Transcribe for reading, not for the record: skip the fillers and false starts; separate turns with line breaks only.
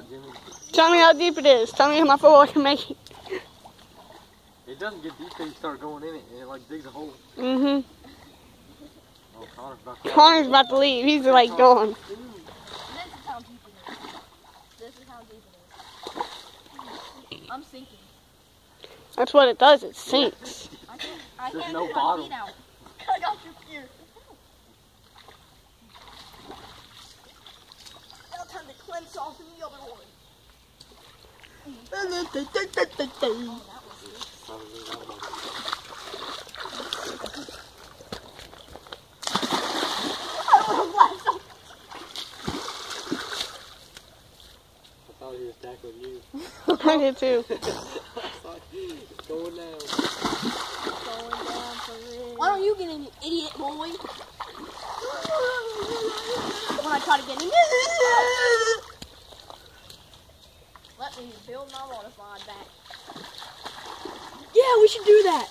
Jimmy.
Tell me how deep it is. Tell me how my football can make it.
It doesn't get deep till you start going in it, and it like digs a hole.
Mm-hmm.
Oh,
Connor's about to leave. He's like gone.
This is how deep it is. This is how deep it is. I'm sinking.
That's what it does. It sinks.
I
There's
can't
no
get
bottom.
my feet out. I got your fear. Now time to cleanse off in the other one.
I thought he was tackling you.
I did too.
It's going down.
Going down for real. Why don't you get in, you idiot boy? When I try to get in. Let me build my water slide back. Yeah, we should do that.